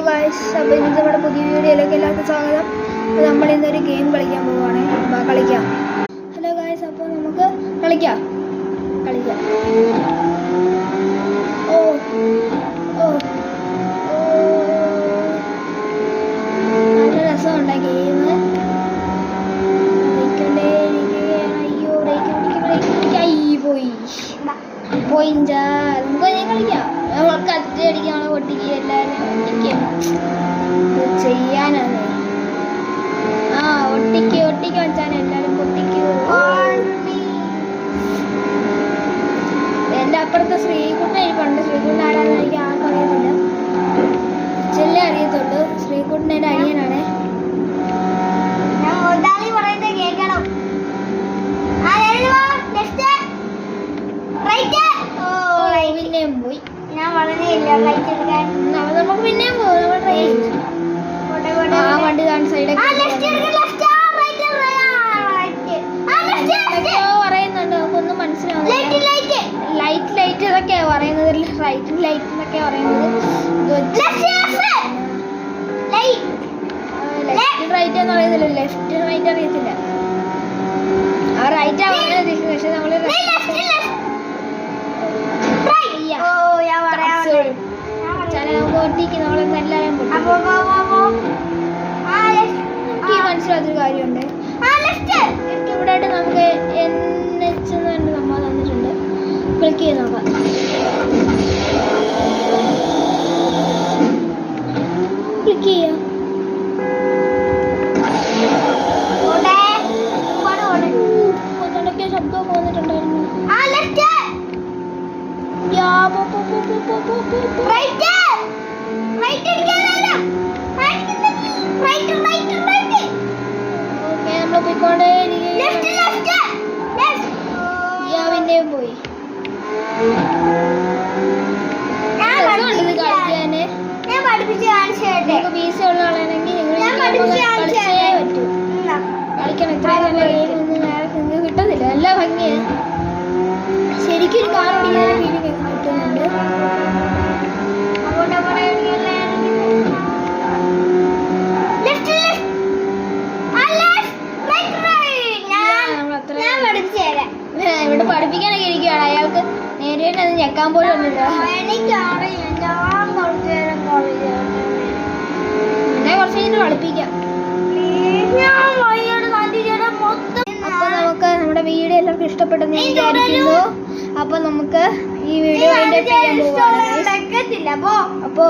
Guys, അപ്പോൾ ഇന്നത്തെ നമ്മുടെ പുതിയ വീഡിയോയിലേക്ക് എല്ലാവർക്കും സ്വാഗതം. അപ്പോൾ നമ്മൾ ഇന്നൊരു ഗെയിം കളിക്കാൻ പോവുകയാണ്. കളിക്കാം. ഹലോ ഗായ്സ്, അപ്പോൾ നമുക്ക് കളിക്കാം. ഓ ഓ ഓ നല്ല രസമുണ്ട് ഗെയിം. പോയിഞ്ചാ നമുക്ക് കളിക്കാം. നമ്മൾക്ക് അറ്റടിക്കാണ് പൊട്ടിക്ക് എല്ലാവരും ഒട്ടിക്കും ചെയ്യാനാണ്. ഒട്ടിക്ക് വെച്ചാൽ എല്ലാവരും പൊട്ടിക്ക്. എൻ്റെ അപ്പുറത്തെ ശ്രീകുട്ടൻ ഇരിപ്പുണ്ട്. ശ്രീകുട്ടൻ ആരാന്ന് എനിക്ക് ആർക്കും അറിയത്തില്ല. ചെല്ലേ അറിയത്തുള്ളൂ. ശ്രീകുട്ടൻ എൻ്റെ അനിയനാണ്. കേൾക്കണം. പിന്നെയും പോയി. ഞാൻ വളരെ നമുക്ക് പിന്നെയും പോകും. വണ്ടി താൻ സൈഡൊക്കെ പറയുന്നുണ്ട്, നമുക്കൊന്നും മനസ്സിലാവുന്നില്ല. ലൈറ്റ് ഇതൊക്കെയാ പറയുന്നത്. റൈറ്റ് ലൈറ്റ് എന്നൊക്കെയാ പറയുന്നത്. റൈറ്റ് എന്ന് അറിയത്തില്ല, ലെഫ്റ്റ് റൈറ്റ് അറിയത്തില്ല. ആ റൈറ്റ് ആവാൻ ഉദ്ദേശിക്കുന്നത്. പക്ഷെ നമ്മള് മനസ്സിലാത്തൊരു കാര്യമുണ്ട്. ഇവിടെ ആയിട്ട് നമുക്ക് NH നമ്മൾ തന്നിട്ടുണ്ട്. ക്ലിക്ക് ചെയ്ത് നോക്കാം. ക്ലിക്ക് ചെയ്യാം. കൊന്നടക്കിയ ശബ്ദമൊക്കെ വന്നിട്ടുണ്ടായിരുന്നു. പോയി വീസയുള്ള ആളാണെങ്കിൽ കളിക്കണം. ഇത്ര നല്ല ഗെയിം ഒന്നും വേറെ കിട്ടുന്നില്ല. നല്ല ഭംഗിയാണ്. ശരിക്കും ഒരു കാർ ഓടിക്കുന്ന ഫീലിംഗ് കിട്ടുന്നുണ്ട്. ഇവിടെ പഠിപ്പിക്കാനൊക്കെ ഇരിക്കുകയാണ്. അയാൾക്ക് നേരെ അത് ഞെക്കാൻ പോലും ഒന്നുമില്ല. പിന്നെ കുറച്ച് കഴിഞ്ഞിട്ട് കളിപ്പിക്കാം. അപ്പൊ നമുക്ക് നമ്മുടെ വീഡിയോ എല്ലാവർക്കും ഇഷ്ടപ്പെട്ടെന്ന് വിചാരിക്കുന്നു. അപ്പൊ നമുക്ക് ഈ വീഡിയോ അതിന്റെ ചെയ്യാൻ പോവാണ്. അപ്പൊ